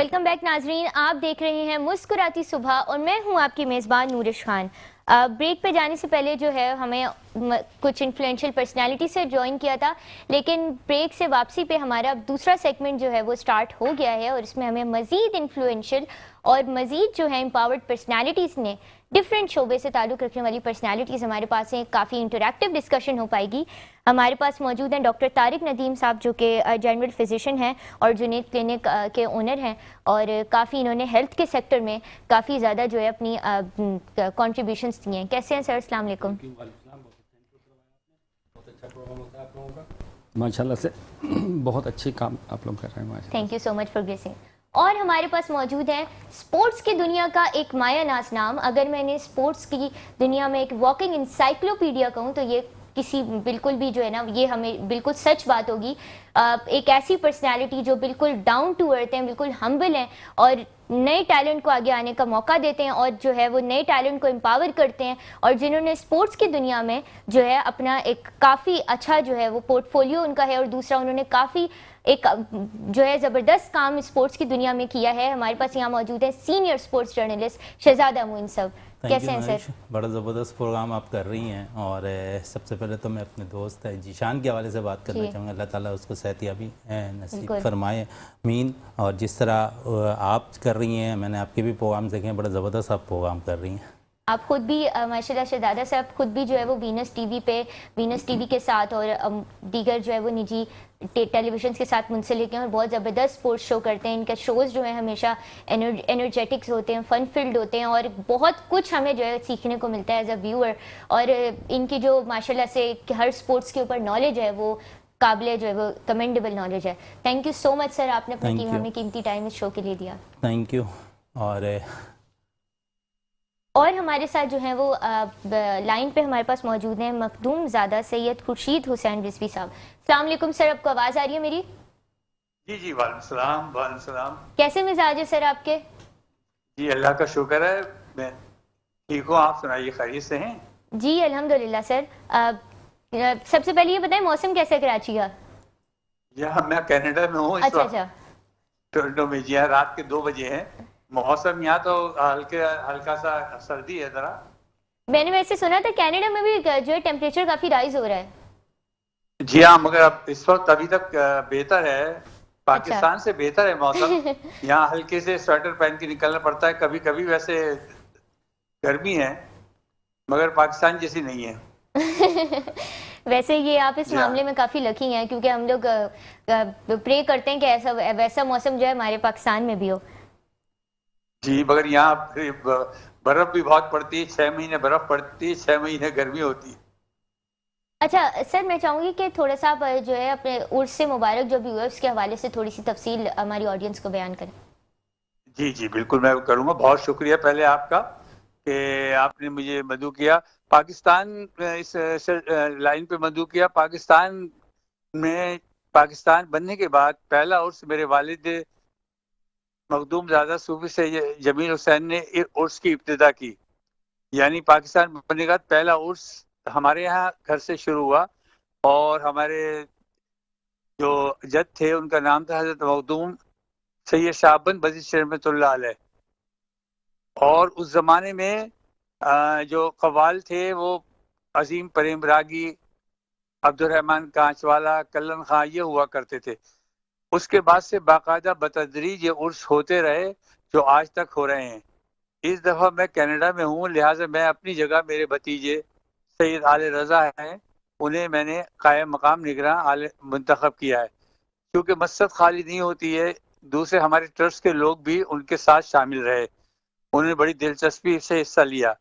Welcome back नाजरीन, आप देख रहे हैं मुस्कुराती सुबह और मैं हूं आपकी मेज़बान नूरिश खान। ब्रेक पे जाने से पहले जो है हमें कुछ इन्फ्लुएंशियल पर्सनालिटी से ज्वाइन किया था, लेकिन ब्रेक से वापसी पे हमारा दूसरा सेगमेंट जो है वो स्टार्ट हो गया है और इसमें हमें मज़ीद इन्फ्लुएंशियल और मज़ीद जो है एम्पावर्ड पर्सनालिटीज़ ने डिफरेंट शोबे से ताल्लुक़ रखने वाली पर्सनालिटीज़ हमारे पास हैं। काफ़ी इंटरैक्टिव डिस्कशन हो पाएगी। हमारे पास मौजूद हैं डॉक्टर तारिक नदीम साहब, जो कि जनरल फिजिशियन हैं और जुनैद क्लिनिक के ओनर हैं और काफ़ी इन्होंने हेल्थ के सेक्टर में काफ़ी ज़्यादा जो है अपनी कॉन्ट्रीब्यूशंस दिए हैं। कैसे हैं सर? अस्सलाम वालेकुम। माशाल्लाह से बहुत अच्छे काम आप लोग कर रहे हैं। Thank you so much for gracing. और हमारे पास मौजूद है स्पोर्ट्स की दुनिया का एक मायानाज नाम। अगर मैंने स्पोर्ट्स की दुनिया में एक वॉकिंग इंसाइक्लोपीडिया कहूँ तो ये किसी बिल्कुल भी जो है ना, ये हमें बिल्कुल सच बात होगी। एक ऐसी पर्सनालिटी जो बिल्कुल डाउन टू अर्थ हैं, बिल्कुल हम्बल हैं और नए टैलेंट को आगे आने का मौका देते हैं और जो है वो नए टैलेंट को एम्पावर करते हैं और जिन्होंने स्पोर्ट्स की दुनिया में जो है अपना एक काफ़ी अच्छा जो है वो पोर्टफोलियो उनका है और दूसरा उन्होंने काफ़ी एक जो है ज़बरदस्त काम स्पोर्ट्स की दुनिया में किया है। हमारे पास यहाँ मौजूद है सीनियर स्पोर्ट्स जर्नलिस्ट शहजादा मोइन साहब। कैसे हैं सर? बड़ा ज़बरदस्त प्रोग्राम आप कर रही हैं और सबसे पहले तो मैं अपने दोस्त जीशान के हवाले से बात करना चाहूँगा। अल्लाह ताला उसको सेहतियाबी नसीब फरमाए मीन। और जिस तरह आप कर रही हैं, मैंने आपके भी प्रोग्राम देखे हैं, बड़ा ज़बरदस्त आप प्रोग्राम कर रही हैं। आप खुद भी माशाल्लाह शहजादा साहब खुद भी जो है वो वीनस टीवी के साथ और दीगर जो है वो निजी टेलीविजन के साथ मुंसलिक हैं और बहुत ज़बरदस्त स्पोर्ट्स शो करते हैं। इनके शोज़ जो है हमेशा एनर्जेटिक्स होते हैं, फन फील्ड होते हैं और बहुत कुछ हमें जो है सीखने को मिलता है एज अ व्यूअर। और इनकी जो माशाल्लाह से हर स्पोर्ट्स के ऊपर नॉलेज है वो काबिल जो है वो कमेंडेबल नॉलेज है। Thank you so much sir, आपने अपना हमें कीमती टाइम इस शो के लिए दिया। Thank you. और हमारे साथ जो है वो लाइन पे हमारे पास मौजूद हैं मखदूम ज़ादा सैयद खुर्शीद हुसैन रिजवी साहब। अस्सलाम वालेकुम सर, आपको आवाज़ आ रही है मेरी? जी जी, वालेकुम सलाम। वालेकुम सलाम। कैसे मिजाज है सर आपके? जी अल्लाह का शुक्र है, मैं ठीक हूँ। आप सुनाइए, खैरियत से हैं? जी अल्हम्दुलिल्लाह सर। सबसे पहले ये बताएं मौसम कैसा है कराची का? यहाँ मैं कनाडा में हूँ। अच्छा। टोरंटो में जी रात के 2 बजे हैं। मौसम यहाँ तो हल्का सा सर्दी है जरा। मैंने वैसे सुना था कनाडा में भी जो है टेम्परेचर काफी राइज हो रहा है। जी हाँ, मगर अब इस वक्त अभी तक बेहतर है। पाकिस्तान से बेहतर है मौसम। यहाँ हल्के से स्वेटर पहन के निकलना पड़ता है कभी कभी। वैसे गर्मी है मगर पाकिस्तान जैसी नहीं है। वैसे ये आप इस मामले में काफी लकी हैं क्योंकि हम लोग प्रे करते हैं कि ऐसा वैसा मौसम जो है हमारे पाकिस्तान में भी हो। जी, मगर यहाँ बर्फ भी बहुत पड़ती है। 6 महीने बर्फ पड़ती है, 6 महीने गर्मी होती है। अच्छा सर, मैं चाहूंगी कि थोड़ा सा आप जो है अपने उर्स से मुबारक जो भी हुआ उसके हवाले से थोड़ी सी तफसील हमारी ऑडियंस को बयान करें। जी जी बिल्कुल, मैं करूँगा। बहुत शुक्रिया पहले आपका कि आपने मुझे मदऊ किया। पाकिस्तान इस लाइन पे मदऊ किया। पाकिस्तान बनने के बाद पहला उर्स मेरे वालिद मखदूम ज़ादा सूफी से जमील हुसैन ने उर्स की इब्तिदा की। यानी पाकिस्तान बनने के बाद पहला उर्स हमारे यहाँ घर से शुरू हुआ और हमारे जो जद थे उनका नाम था हजरत मखदूम सैयद शाहबन बजीर रहमतुल्लाह अलैह। और उस जमाने में जो कव्वाल थे वो अजीम प्रेम रागी, अब्दुर्रहमान कांचवाला, कल्लन खां ये हुआ करते थे। उसके बाद से बाकायदा बतदरीज ये उर्स होते रहे जो आज तक हो रहे हैं। इस दफ़ा मैं कनाडा में हूँ, लिहाजा मैं अपनी जगह, मेरे भतीजे सैयद आले रज़ा हैं, उन्हें मैंने कायम मकाम निगरां आले मुंतखब किया है। क्योंकि मस्जिद खाली नहीं होती है, दूसरे हमारे ट्रस्ट के लोग भी उनके साथ शामिल रहे, उन्होंने बड़ी दिलचस्पी से हिस्सा लिया।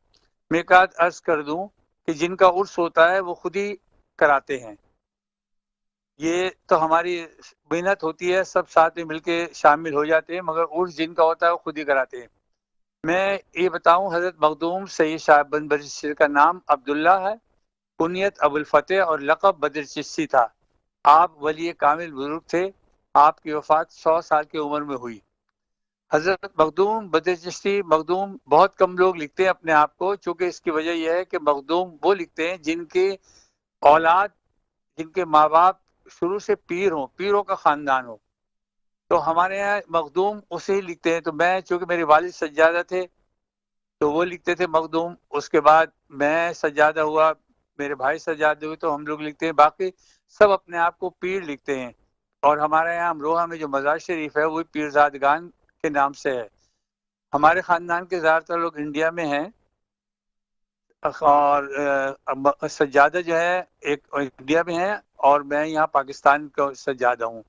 मैं एक बात अर्ज कर दूं कि जिनका उर्स होता है वो खुद ही कराते हैं। ये तो हमारी मेहनत होती है, सब साथ में मिलके शामिल हो जाते हैं, मगर उर्स जिनका होता है वो खुद ही कराते हैं। मैं ये बताऊं, हजरत मखदूम सैयद शाहबन बदर चिश्ती का नाम अब्दुल्ला है, कुनियत अबुल फतेह और लक़ब बदर चिश्ती था। आप वली कामिल बुजुर्ग थे। आपकी वफात 100 साल की उम्र में हुई। हजरत मखदूम बदर चिश्ती, मखदूम बहुत कम लोग लिखते हैं अपने आप को, चूँकि इसकी वजह यह है कि मखदूम वो लिखते हैं जिनके औलाद, जिनके माँ बाप शुरू से पीर हों, पीरों का ख़ानदान हो। तो हमारे यहाँ मखदूम उसे ही लिखते हैं। तो मैं, चूंकि मेरे वालिद सज्जादा थे तो वो लिखते थे मखदूम, उसके बाद मैं सज्जादा हुआ, मेरे भाई सज्जादे हुए तो हम लोग लिखते हैं, बाकी सब अपने आप को पीर लिखते हैं। और हमारे यहाँ अमरोहा में जो मज़ार शरीफ है वो पीरजादगान के नाम से है। हमारे ख़ानदान के ज़्यादातर लोग इंडिया में हैं और सज्जादा जो है एक इंडिया में है और मैं यहाँ पाकिस्तान का सज्जादा हूँ।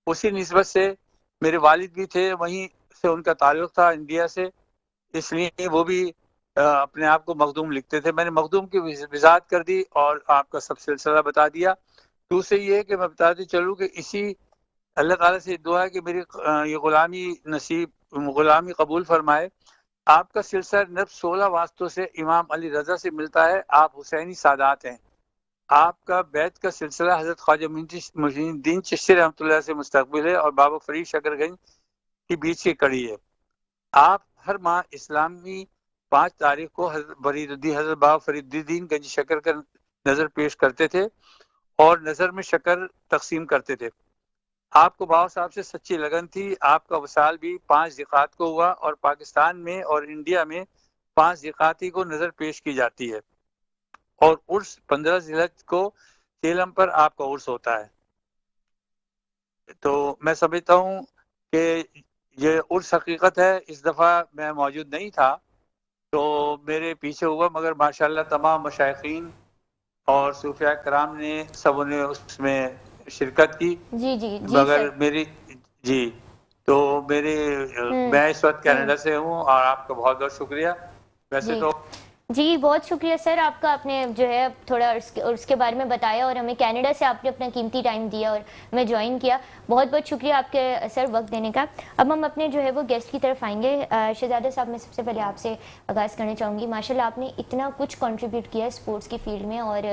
उसी निस्बत से मेरे वालिद भी थे, वहीं से उनका ताल्लुक़ था इंडिया से, इसलिए वो भी अपने आप को मखदूम लिखते थे। मैंने मखदूम की वज़ाहत कर दी और आपका सब सिलसिला बता दिया। दूसरे ये है कि मैं बताते चलूँ कि इसी अल्लाह ताला से दुआ है कि मेरी ये ग़ुलामी कबूल फरमाए। आपका सिलसिला नब 16 वास्तों से इमाम अली रज़ा से मिलता है। आप हुसैनी सादात हैं। आपका बैत का सिलसिला हज़रत ख्वाजा मुइनुद्दीन चिश्ती रहमतुल्लाह से मुस्तक़बिल है और बाबा फरीद शकरगंज के बीच की कड़ी है। आप हर माह इस्लामी 5 तारीख को हज़रत बाबा फरीदुद्दीन गंज शकर का नज़र पेश करते थे और नज़र में शकर तकसीम करते थे। आपको बाबा साहब से सच्ची लगन थी। आपका वसाल भी 5 ज़िकात को हुआ और पाकिस्तान में और इंडिया में 5 ज़िकाती को नज़र पेश की जाती है और उर्स 15 ज़िलहज को सेलम पर आपका उर्स होता है। तो मैं समझता हूँ कि ये उर्स हकीकत है। इस दफ़ा मैं मौजूद नहीं था तो मेरे पीछे हुआ, मगर माशाल्लाह तमाम मशाइखीन और सूफिया कराम ने सबों ने उसमें शिरकत की। जी जी जी मगर सर। मेरी जी तो मेरे मैं इस वक्त कनाडा से हूँ और आपका बहुत बहुत शुक्रिया। वैसे जी तो जी, बहुत शुक्रिया सर आपका, आपने जो है थोड़ा उसके बारे में बताया और हमें कनाडा से आपने अपना कीमती टाइम दिया और हमें ज्वाइन किया। बहुत बहुत शुक्रिया आपके सर वक्त देने का। अब हम अपने जो है वो गेस्ट की तरफ आएंगे। शहजादा साहब, मैं सबसे पहले आपसे आगाज़ करना चाहूँगी। माशाल्लाह आपने इतना कुछ कंट्रीब्यूट किया है स्पोर्ट्स की फील्ड में और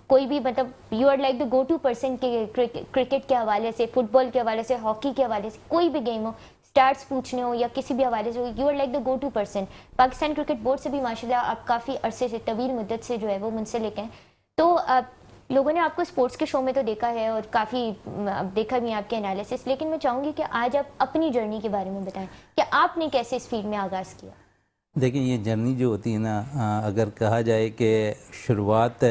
कोई भी मतलब you are like the go to person के क्रिकेट के हवाले से, फुटबॉल के हवाले से, हॉकी के हवाले से, कोई भी गेम हो, स्टार्ट्स पूछने हो या किसी भी हवाले से, you are like the go to person. Pakistan cricket board से भी माशाल्लाह आप काफ़ी अरसे से, तवील मुद्दत से जो है वो मुंसलिक हैं। तो लोगों ने आपको स्पोर्ट्स के शो में तो देखा है और काफ़ी देखा भी आपके एनालिसिस, लेकिन मैं चाहूँगी कि आज आप अपनी जर्नी के बारे में बताएं कि आपने कैसे इस फील्ड में आगाज़ किया। देखिए, ये जर्नी जो होती है ना, अगर कहा जाए कि शुरुआत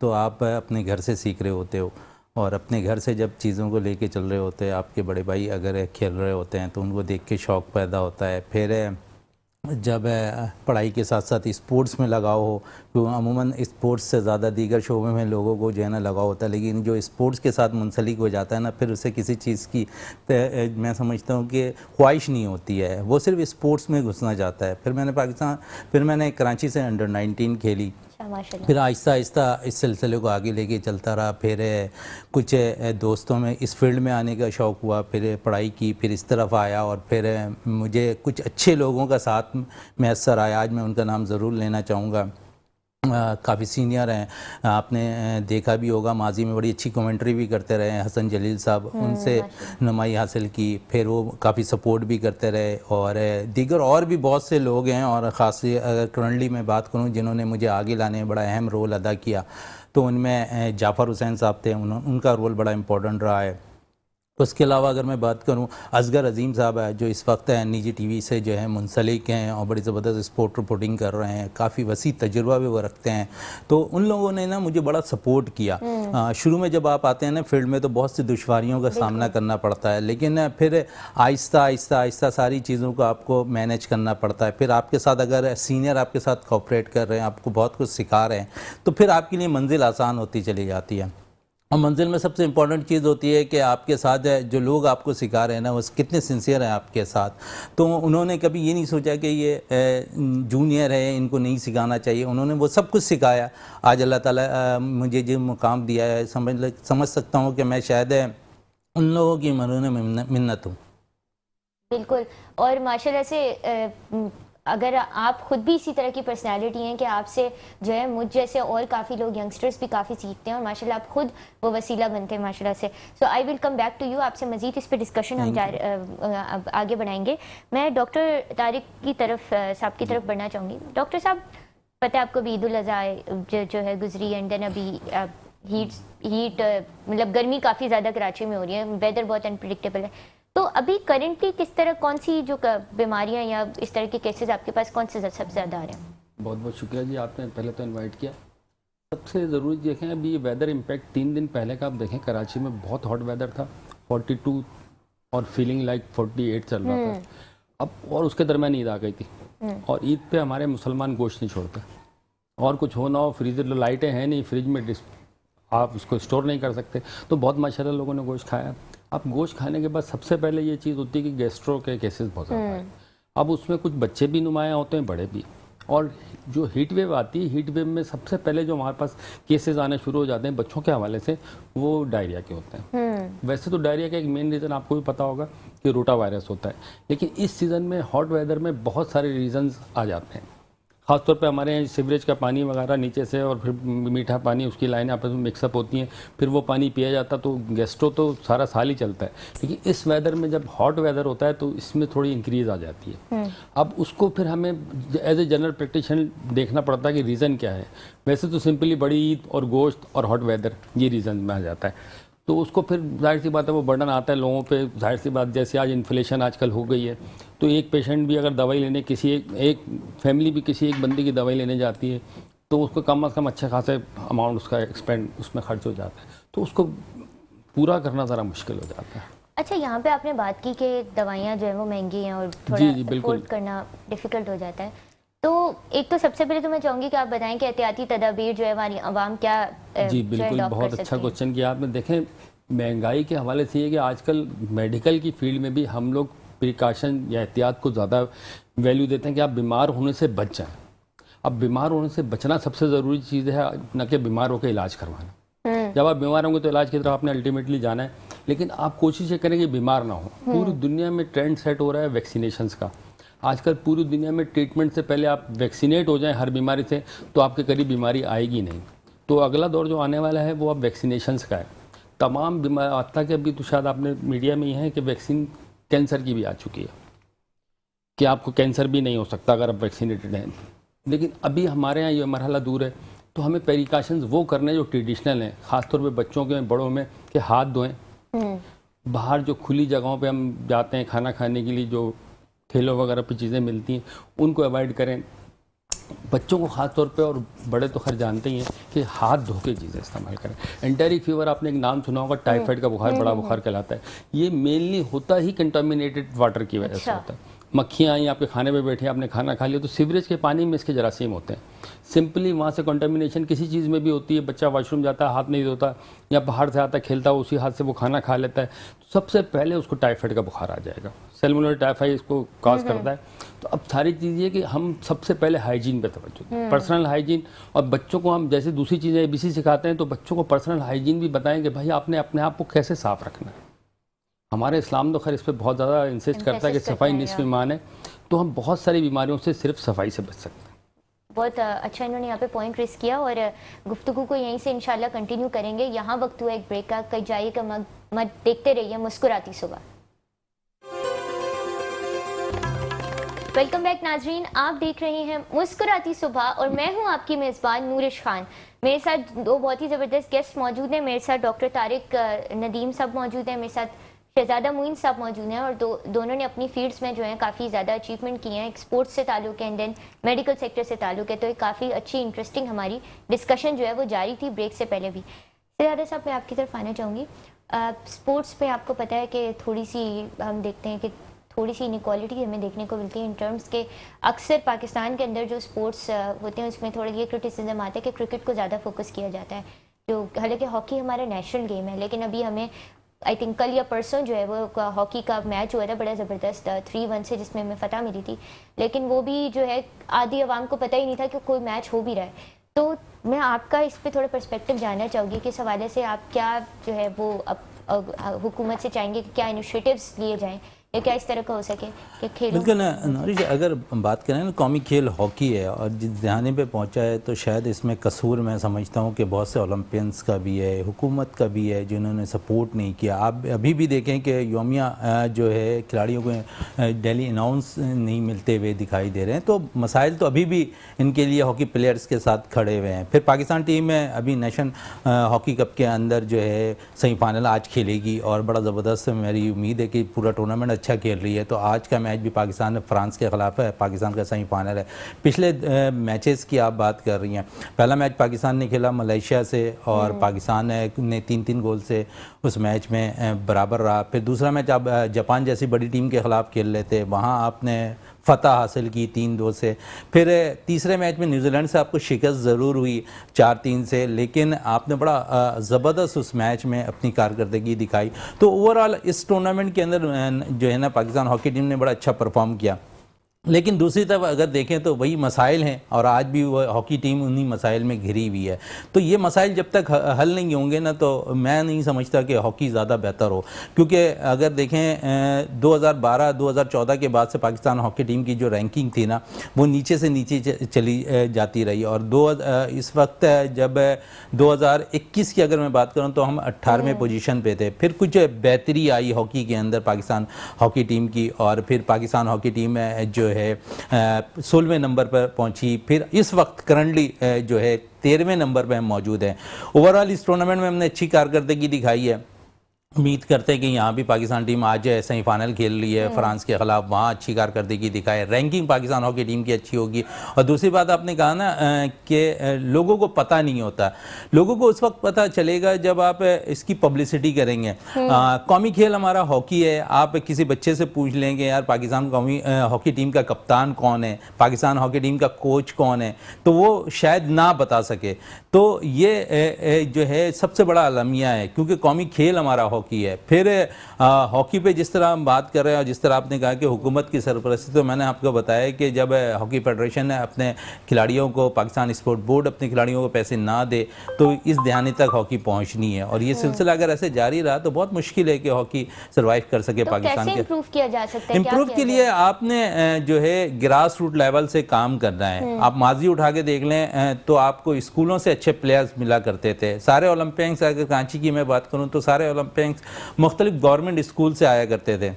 तो आप अपने घर से सीख रहे होते हो और अपने घर से जब चीज़ों को लेके चल रहे होते हैं, आपके बड़े भाई अगर खेल रहे होते हैं तो उनको देख के शौक़ पैदा होता है। फिर जब पढ़ाई के साथ साथ स्पोर्ट्स में लगाव हो, तो अमूमन स्पोर्ट्स से ज़्यादा दीगर शोबे में लोगों को जो है ना लगाव होता है, लेकिन जो स्पोर्ट्स के साथ मुंसलिक हो जाता है ना, फिर उसे किसी चीज़ की मैं समझता हूँ कि ख्वाहिश नहीं होती है, वो सिर्फ स्पोर्ट्स में घुसना चाहता है। फिर मैंने कराची से अंडर 19 खेली। फिर आहिस्ता आहिस्ता इस सिलसिले को आगे लेके चलता रहा। फिर कुछ दोस्तों में इस फील्ड में आने का शौक़ हुआ, फिर पढ़ाई की, फिर इस तरफ आया और फिर मुझे कुछ अच्छे लोगों का साथ मैसर आया। आज मैं उनका नाम ज़रूर लेना चाहूँगा, काफ़ी सीनियर हैं, आपने देखा भी होगा, माजी में बड़ी अच्छी कमेंट्री भी करते रहे हैं, हसन जलील साहब, उनसे नुमाई हासिल की। फिर वो काफ़ी सपोर्ट भी करते रहे और दीगर और भी बहुत से लोग हैं। और ख़ास अगर करंटली मैं बात करूं जिन्होंने मुझे आगे लाने में बड़ा अहम रोल अदा किया, तो उनमें जाफ़र हुसैन साहब थे, उनका रोल बड़ा इम्पोर्टेंट रहा है। उसके अलावा अगर मैं बात करूं, असगर अजीम साहब है जो इस वक्त निजी टीवी से जो है मुंसलिक हैं और बड़ी ज़बरदस्त स्पोर्ट रिपोर्टिंग कर रहे हैं, काफ़ी वसी तजुर्बा भी वो रखते हैं। तो उन लोगों ने ना मुझे बड़ा सपोर्ट किया। शुरू में जब आप आते हैं ना फील्ड में तो बहुत सी दुश्वारियों का सामना करना पड़ता है, लेकिन फिर आहिस्ता आहिस्ता आहिस्ता सारी चीज़ों को आपको मैनेज करना पड़ता है। फिर आपके साथ अगर सीनियर आपके साथ कोऑपरेट कर रहे हैं, आपको बहुत कुछ सिखा रहे हैं, तो फिर आपके लिए मंजिल आसान होती चली जाती है। और मंजिल में सबसे इम्पॉर्टेंट चीज़ होती है कि आपके साथ जो लोग आपको सिखा रहे हैं ना, वो कितने सिंसियर हैं आपके साथ। तो उन्होंने कभी ये नहीं सोचा कि ये जूनियर है, इनको नहीं सिखाना चाहिए, उन्होंने वो सब कुछ सिखाया। आज अल्लाह ताला मुझे जो मुकाम दिया है, समझ सकता हूँ कि मैं शायद उन लोगों की मरूने मिन्नत हूँ। बिल्कुल। और माशाल्लाह से अगर आप खुद भी इसी तरह की पर्सनालिटी हैं कि आपसे जो है मुझ जैसे और काफ़ी लोग यंगस्टर्स भी काफ़ी सीखते हैं और माशाल्लाह आप खुद वो वसीला बनते हैं माशाल्लाह से। So I will come back to you, आपसे मज़ीद इस पर डिस्कशन हम आगे बढ़ाएंगे। मैं डॉक्टर तारिक की तरफ साहब की तरफ बढ़ना चाहूँगी। डॉक्टर साहब, पता है आपको भी ईद उल अज़हा जो है गुजरी, एंड देन अभी हीट हीट मतलब गर्मी काफ़ी ज़्यादा कराची में हो रही है, वेदर बहुत अनप्रिडिक्टेबल है। तो अभी करेंटली किस तरह कौन सी जो बीमारियां या इस तरह के केसेस आपके पास कौन से सबसे ज़्यादा आ रहे हैं? बहुत बहुत शुक्रिया जी, आपने पहले तो इनवाइट किया। सबसे ज़रूरी देखें, अभी ये वेदर इम्पैक्ट 3 दिन पहले का आप देखें, कराची में बहुत हॉट वेदर था, 42 और फीलिंग लाइक 48 चल रहा था। अब और उसके दरमियान ईद आ गई थी, और ईद पे हमारे मुसलमान गोश्त नहीं छोड़ते, और कुछ हो ना हो, फ्रीजर लाइटें हैं नहीं, फ्रिज में आप उसको स्टोर नहीं कर सकते, तो बहुत माशाल्लाह लोगों ने गोश्त खाया। अब गोश्त खाने के बाद सबसे पहले ये चीज़ होती है कि गैस्ट्रो के केसेस बहुत ज़्यादा हैं। अब उसमें कुछ बच्चे भी नुमायाँ होते हैं, बड़े भी। और जो हीट वेव आती है, हीट वेव में सबसे पहले जो हमारे पास केसेस आने शुरू हो जाते हैं बच्चों के हवाले से, वो डायरिया के होते हैं। वैसे तो डायरिया का एक मेन रीज़न आपको भी पता होगा कि रोटा वायरस होता है, लेकिन इस सीज़न में हॉट वेदर में बहुत सारे रीज़न्स आ जाते हैं। ख़ासतौर पे हमारे यहाँ सीवरेज का पानी वगैरह नीचे से, और फिर मीठा पानी, उसकी लाइनें आपस में मिक्सअप होती हैं, फिर वो पानी पिया जाता, तो गैस्ट्रो तो सारा साल ही चलता है। लेकिन इस वेदर में जब हॉट वेदर होता है तो इसमें थोड़ी इंक्रीज़ आ जाती है। अब उसको फिर हमें एज ए जनरल प्रैक्टिशनर देखना पड़ता है कि रीज़न क्या है। वैसे तो सिंपली बड़ी ईद और गोश्त और हॉट वेदर ये रीज़न में आ जाता है, तो उसको फिर जाहिर सी बात है वो बर्डन आता है लोगों पे। जाहिर सी बात, जैसे आज इन्फ्लेशन आजकल हो गई है, तो एक पेशेंट भी अगर दवाई लेने किसी एक फैमिली भी किसी एक बंदे की दवाई लेने जाती है, तो उसको कम से कम अच्छे खासे अमाउंट उसका एक्सपेंड उसमें खर्च हो जाता है, तो उसको पूरा करना ज़रा मुश्किल हो जाता है। अच्छा, यहाँ पे आपने बात की कि दवाइयाँ जो है वो महंगी हैं और थोड़ा जी, बिल्कुल। अफोर्ड करना डिफ़िकल्ट हो जाता है। तो एक तो सबसे पहले तो मैं चाहूँगी कि आप बताएं कि एहतियाती तदाबीर जो है हमारी आवाम क्या जी बिल्कुल, बहुत अच्छा क्वेश्चन किया आपने। देखें, महंगाई के हवाले से ये कि आजकल मेडिकल की फील्ड में भी हम लोग प्रिकॉशन या एहतियात को ज़्यादा वैल्यू देते हैं कि आप बीमार होने से बच जाएं। अब बीमार होने से बचना सबसे ज़रूरी चीज़ है, न कि बीमार होकर इलाज करवाना। जब आप बीमार होंगे तो इलाज की तरफ आपने अल्टीमेटली जाना है, लेकिन आप कोशिश ये करें कि बीमार ना हो। पूरी दुनिया में ट्रेंड सेट हो रहा है वैक्सीनेशंस का। आजकल पूरी दुनिया में ट्रीटमेंट से पहले आप वैक्सीनेट हो जाएं हर बीमारी से, तो आपके करीब बीमारी आएगी नहीं। तो अगला दौर जो आने वाला है वो अब वैक्सीनेशंस का है। तमाम बीमारी आता कि अभी तो शायद आपने मीडिया में ही है कि वैक्सीन कैंसर की भी आ चुकी है, कि आपको कैंसर भी नहीं हो सकता अगर आप वैक्सीनेटेड हैं। लेकिन अभी हमारे यहाँ ये मरहला दूर है, तो हमें प्रिकॉशंस वो करने जो ट्रेडिशनल हैं, ख़ासतौर पे बच्चों के, बड़ों में, कि हाथ धोएं। बाहर जो खुली जगहों पे हम जाते हैं खाना खाने के लिए, जो ठेलों वगैरह पे चीज़ें मिलती हैं, उनको अवॉइड करें। बच्चों को ख़ास तौर पे, और बड़े तो खैर जानते ही हैं, कि हाथ धो के चीज़ें इस्तेमाल करें। एंटेरिक फीवर आपने एक नाम सुना होगा, टाइफाइड का बुखार, बड़ा बुखार कहलाता है। ये मेनली होता ही कंटामिनेटेड वाटर की वजह से होता है। मक्खियाँ आई, आपके खाने पे बैठी, आपने खाना खा लिया, तो सीवरेज के पानी में इसके जरासीम होते हैं। सिंपली वहाँ से कंटामिनेशन किसी चीज़ में भी होती है। बच्चा वॉशरूम जाता है, हाथ नहीं धोता, या बाहर से आता है, खेलता है, उसी हाथ से वो खाना खा लेता है, तो सबसे पहले उसको टाइफाइड का बुखार आ जाएगा। सेलुलर टाइफाइड इसको कॉज करता है। तो अब सारी चीज़ ये कि हम सबसे पहले हाइजीन पे तवज्जो दें, पर्सनल हाइजीन। और बच्चों को हम जैसे दूसरी चीज़ें एबीसी सिखाते हैं, तो बच्चों को पर्सनल हाइजीन भी बताएं कि भाई आपने अपने आप को कैसे साफ़ रखना है। हमारे इस्लाम तो खैर इस पर बहुत ज़्यादा इंसिस्ट करता है कि सफाई निस्फ़ ईमान है, तो हम बहुत सारी बीमारियों से सिर्फ सफाई से बच सकते हैं। बहुत अच्छा इन्होंने यहाँ पे पॉइंट रेस किया, और गुफ्तगू को यहीं से इंशाल्लाह कंटिन्यू करेंगे। यहाँ वक्त हुआ एक ब्रेक का, कहीं जाइएगा मत, देखते रहिए मुस्कुराती सुबह। वेलकम बैक नाजरीन, आप देख रहे हैं मुस्कुराती सुबह, और मैं हूं आपकी मेज़बान नूरिश खान। मेरे साथ दो बहुत ही ज़बरदस्त गेस्ट मौजूद हैं। मेरे साथ डॉक्टर तारिक नदीम साहब मौजूद हैं, मेरे साथ शहजादा मुइन साहब मौजूद हैं, और दोनों ने अपनी फील्ड्स में जो है काफ़ी ज़्यादा अचीवमेंट किए हैं। स्पोर्ट्स से ताल्लुक़ है, एंड देन मेडिकल सेक्टर से ताल्लुक़ है। तो एक काफ़ी अच्छी इंटरेस्टिंग हमारी डिस्कशन जो है वो जारी थी ब्रेक से पहले भी। शहजादा साहब, मैं आपकी तरफ आना चाहूँगी। स्पोर्ट्स पे आपको पता है कि थोड़ी सी हम देखते हैं कि थोड़ी सी इनक्वालिटी हमें देखने को मिलती है इन टर्म्स के। अक्सर पाकिस्तान के अंदर जो स्पोर्ट्स होते हैं उसमें थोड़ा ये क्रिटिसिज्म आता है कि क्रिकेट को ज़्यादा फोकस किया जाता है, जो हालांकि हॉकी हमारा नेशनल गेम है। लेकिन अभी हमें आई थिंक कल या परसों जो है वो हॉकी का मैच हुआ था बड़ा ज़बरदस्त 3-1 से, जिसमें हमें फ़तह मिली थी। लेकिन वो भी जो है आधी आवाम को पता ही नहीं था कि कोई मैच हो भी रहा है। तो मैं आपका इस पर थोड़ा पर्सपेक्टिव जानना चाहूँगी कि इस हवाले से आप क्या जो है वो अब हुकूमत से चाहेंगे कि क्या इनिशिएटिव्स लिए जाएँ, या क्या इस तरह का हो सके कि खेलों बिल्कुल नौरिश, अगर बात करें ना, कौमी खेल हॉकी है और जिस जहाने पे पहुंचा है तो शायद इसमें कसूर मैं समझता हूं कि बहुत से ओलंपियंस का भी है, हुकूमत का भी है, जिन्होंने सपोर्ट नहीं किया। आप अभी भी देखें कि योमिया जो है खिलाड़ियों को डेली अनाउंस नहीं मिलते हुए दिखाई दे रहे हैं, तो मसाइल तो अभी भी इनके लिए हॉकी प्लेयर्स के साथ खड़े हुए हैं। फिर पाकिस्तान टीम में अभी नेशन हॉकी कप के अंदर जो है सेमीफाइनल आज खेलेगी और बड़ा ज़बरदस्त मेरी उम्मीद है कि पूरा टूर्नामेंट अच्छा खेल रही है। तो आज का मैच भी पाकिस्तान में फ्रांस के ख़िलाफ़ है, पाकिस्तान का सेमीफाइनल है। पिछले मैचेस की आप बात कर रही हैं, पहला मैच पाकिस्तान ने खेला मलेशिया से और पाकिस्तान ने 3-3 गोल से उस मैच में बराबर रहा। फिर दूसरा मैच आप जापान जैसी बड़ी टीम के ख़िलाफ़ खेल रहे थे, वहाँ आपने फतह हासिल की 3-2 से। फिर तीसरे मैच में न्यूजीलैंड से आपको शिकस्त ज़रूर हुई 4-3 से, लेकिन आपने बड़ा ज़बरदस्त उस मैच में अपनी कारकर्दगी दिखाई। तो ओवरऑल इस टूर्नामेंट के अंदर जो है ना, पाकिस्तान हॉकी टीम ने बड़ा अच्छा परफॉर्म किया। लेकिन दूसरी तरफ अगर देखें तो वही मसाइल हैं और आज भी वो हॉकी टीम उन्हीं मसाइल में घिरी हुई है। तो ये मसाइल जब तक हल नहीं होंगे ना, तो मैं नहीं समझता कि हॉकी ज़्यादा बेहतर हो। क्योंकि अगर देखें 2012-2014 के बाद से पाकिस्तान हॉकी टीम की जो रैंकिंग थी ना, वो नीचे से नीचे चली जाती रही। और इस वक्त जब 2021 की अगर मैं बात करूँ तो हम 18वें पोजीशन पे थे। फिर कुछ बेहतरी आई हॉकी के अंदर पाकिस्तान हॉकी टीम की, और फिर पाकिस्तान हॉकी टीम जो है 16वें नंबर पर पहुंची। फिर इस वक्त करंटली जो है 13वें नंबर पर हम मौजूद हैं। ओवरऑल इस टूर्नामेंट में हमने अच्छी कारकर्दगी दिखाई है। उम्मीद करते हैं कि यहाँ भी पाकिस्तान टीम आज सेमीफाइनल खेल रही है फ्रांस के ख़िलाफ़, वहाँ अच्छी कारकर्दगी दिखाए, रैंकिंग पाकिस्तान हॉकी टीम की अच्छी होगी। और दूसरी बात आपने कहा ना कि लोगों को पता नहीं होता, लोगों को उस वक्त पता चलेगा जब आप इसकी पब्लिसिटी करेंगे। कौमी खेल हमारा हॉकी है, आप किसी बच्चे से पूछ लेंगे यार पाकिस्तान कौमी हॉकी टीम का कप्तान कौन है, पाकिस्तान हॉकी टीम का कोच कौन है, तो वो शायद ना बता सके। तो ये जो है सबसे बड़ा अलमिया है, क्योंकि कौमी खेल हमारा हॉकी है। फिर हॉकी पे जिस तरह हम बात कर रहे हैं और जिस तरह आपने कहा कि हुकूमत की सरपरस्ती, तो मैंने आपको बताया कि जब हॉकी फेडरेशन ने अपने खिलाड़ियों को, पाकिस्तान स्पोर्ट बोर्ड अपने खिलाड़ियों को पैसे ना दे, तो इस दहाने तक हॉकी पहुंचनी है। और ये सिलसिला अगर ऐसे जारी रहा तो बहुत मुश्किल है कि हॉकी सर्वाइव कर सके। तो पाकिस्तान कैसे के इम्प्रूव किया जा सकता है? इम्प्रूव के लिए आपने जो है ग्रास रूट लेवल से काम करना है। आप माजी उठा के देख लें तो आपको स्कूलों से अच्छे प्लेयर्स मिला करते थे। सारे ओलंपियंस, अगर कराची की मैं बात करूं तो सारे ओलंपियंस मुख्तलिफ गवर्नमेंट स्कूल से आया करते थे।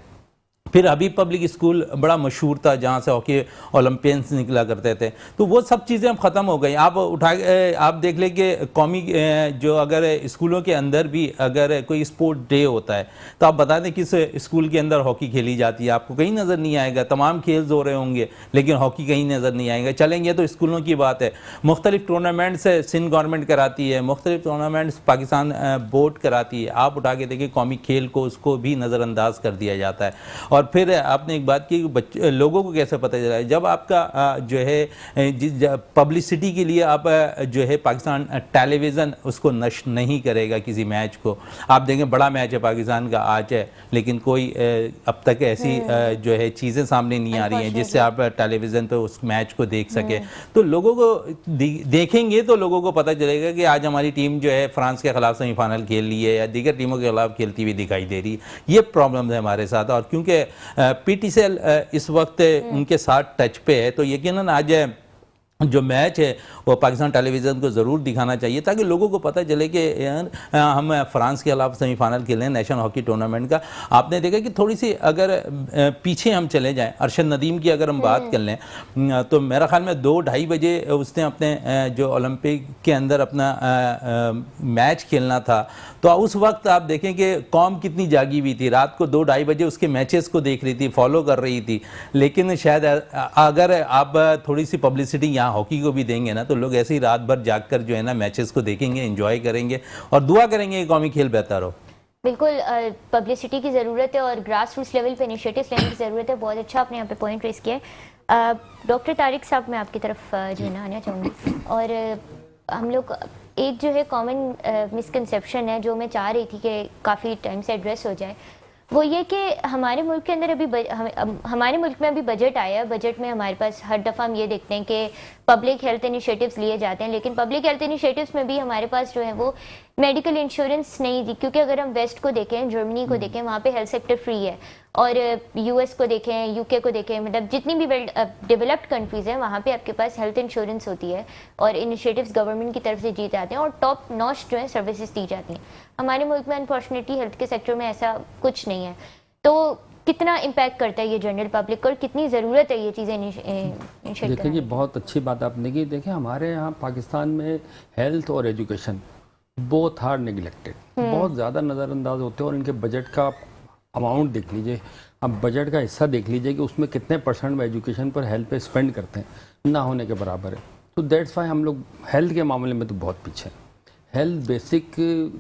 फिर हबीब पब्लिक स्कूल बड़ा मशहूर था जहाँ से हॉकी ओलंपियंस निकला करते थे। तो वो सब चीज़ें अब ख़त्म हो गई। आप देख लें कि कौमी जो अगर स्कूलों के अंदर भी अगर कोई स्पोर्ट डे होता है तो आप बता दें किस स्कूल के अंदर हॉकी खेली जाती है, आपको कहीं नज़र नहीं आएगा। तमाम खेल हो रहे होंगे लेकिन हॉकी कहीं नज़र नहीं आएगा। चलेंगे तो स्कूलों की बात है, मुख्तलिफ टूर्नामेंट्स सिंध गवर्नमेंट कराती है, मुख्तलिफ टूर्नामेंट्स पाकिस्तान बोर्ड कराती है। आप उठा के देखिए कौमी खेल को, उसको भी नज़रअंदाज कर दिया जाता है। और फिर आपने एक बात की, लोगों को कैसे पता चला है, जब आपका जो है पब्लिसिटी के लिए आप जो है पाकिस्तान टेलीविज़न उसको नश्र नहीं करेगा किसी मैच को। आप देखें बड़ा मैच है पाकिस्तान का आज है, लेकिन कोई अब तक ऐसी जो है चीज़ें सामने नहीं आ रही हैं जिससे आप टेलीविज़न पे उस मैच को देख सके। तो लोगों को देखेंगे तो लोगों को पता चलेगा कि आज हमारी टीम जो है फ्रांस के खिलाफ सेमीफाइनल खेल ली है या दीगर टीमों के खिलाफ खेलती हुई दिखाई दे रही है। ये प्रॉब्लम है हमारे साथ। और क्योंकि पीटीसीएल इस वक्त उनके साथ टच पे है, तो यकीनन आज जो मैच है वो पाकिस्तान टेलीविज़न को ज़रूर दिखाना चाहिए ताकि लोगों को पता चले कि यार हम फ्रांस के खिलाफ सेमीफाइनल खेले हैं नेशनल हॉकी टूर्नामेंट का। आपने देखा कि थोड़ी सी अगर पीछे हम चले जाएं, अरशद नदीम की अगर हम बात कर लें तो मेरा ख्याल में 2-2:30 बजे उसने अपने जो ओलंपिक के अंदर अपना मैच खेलना था, तो उस वक्त आप देखें कि कौम कितनी जागी हुई थी, रात को 2-2:30 बजे उसके मैचेस को देख रही थी, फॉलो कर रही थी। लेकिन शायद अगर आप थोड़ी सी पब्लिसिटी यहाँ हॉकी को भी देंगे ना, तो लोग ऐसे ही रात भर जागकर जो है ना मैचेस को देखेंगे, एंजॉय करेंगे और दुआ करेंगे कि कौमी खेल बेहतर हो। बिल्कुल पब्लिसिटी की ज़रूरत है और ग्रास रूट्स लेवल पे इनिशिएटिव्स लेने की ज़रूरत है। बहुत अच्छा आपने यहाँ पे पॉइंट रेस किया है। डॉक्टर तारिक साहब, मैं आपकी तरफ जो है ना आना चाहूँगी। और हम लोग एक जो है कॉमन मिसकंसेप्शन है जो मैं चाह रही थी कि काफ़ी टाइम से एड्रेस हो जाए, वो ये कि हमारे मुल्क के अंदर अभी हमारे मुल्क में अभी बजट आया है। बजट में हमारे पास हर दफ़ा हम ये देखते हैं कि पब्लिक हेल्थ इनिशिएटिव्स लिए जाते हैं, लेकिन पब्लिक हेल्थ इनिशिएटिव्स में भी हमारे पास जो है वो मेडिकल इंश्योरेंस नहीं दी। क्योंकि अगर हम वेस्ट को देखें, जर्मनी को देखें, वहाँ पे हेल्थ सेक्टर फ्री है और यूएस को देखें, यूके को देखें, मतलब जितनी भी डेवलप्ड कंट्रीज़ हैं वहाँ पे आपके पास हेल्थ इंश्योरेंस होती है और इनिशिएटिव्स गवर्नमेंट की तरफ से दिए जाते हैं और टॉप नॉच जो है सर्विसेज दी जाती हैं। हमारे मुल्क में अनफॉर्चुनेटली हेल्थ के सेक्टर में ऐसा कुछ नहीं है। तो कितना इम्पैक्ट करता है ये जनरल पब्लिक और कितनी ज़रूरत है ये चीज़ें इनिशिएट देखिए जी, बहुत अच्छी बात आपने की। देखिए हमारे यहाँ पाकिस्तान में हेल्थ और एजुकेशन बोथ आर नेग्लेक्टेड, बहुत ज़्यादा नज़रअंदाज होते हैं। और इनके बजट का अमाउंट देख लीजिए, अब बजट का हिस्सा देख लीजिए कि उसमें कितने % वो एजुकेशन पर हेल्थ पे स्पेंड करते हैं, ना होने के बराबर है। तो दैट्स वाई हम लोग हेल्थ के मामले में तो बहुत पीछे हैं। हेल्थ बेसिक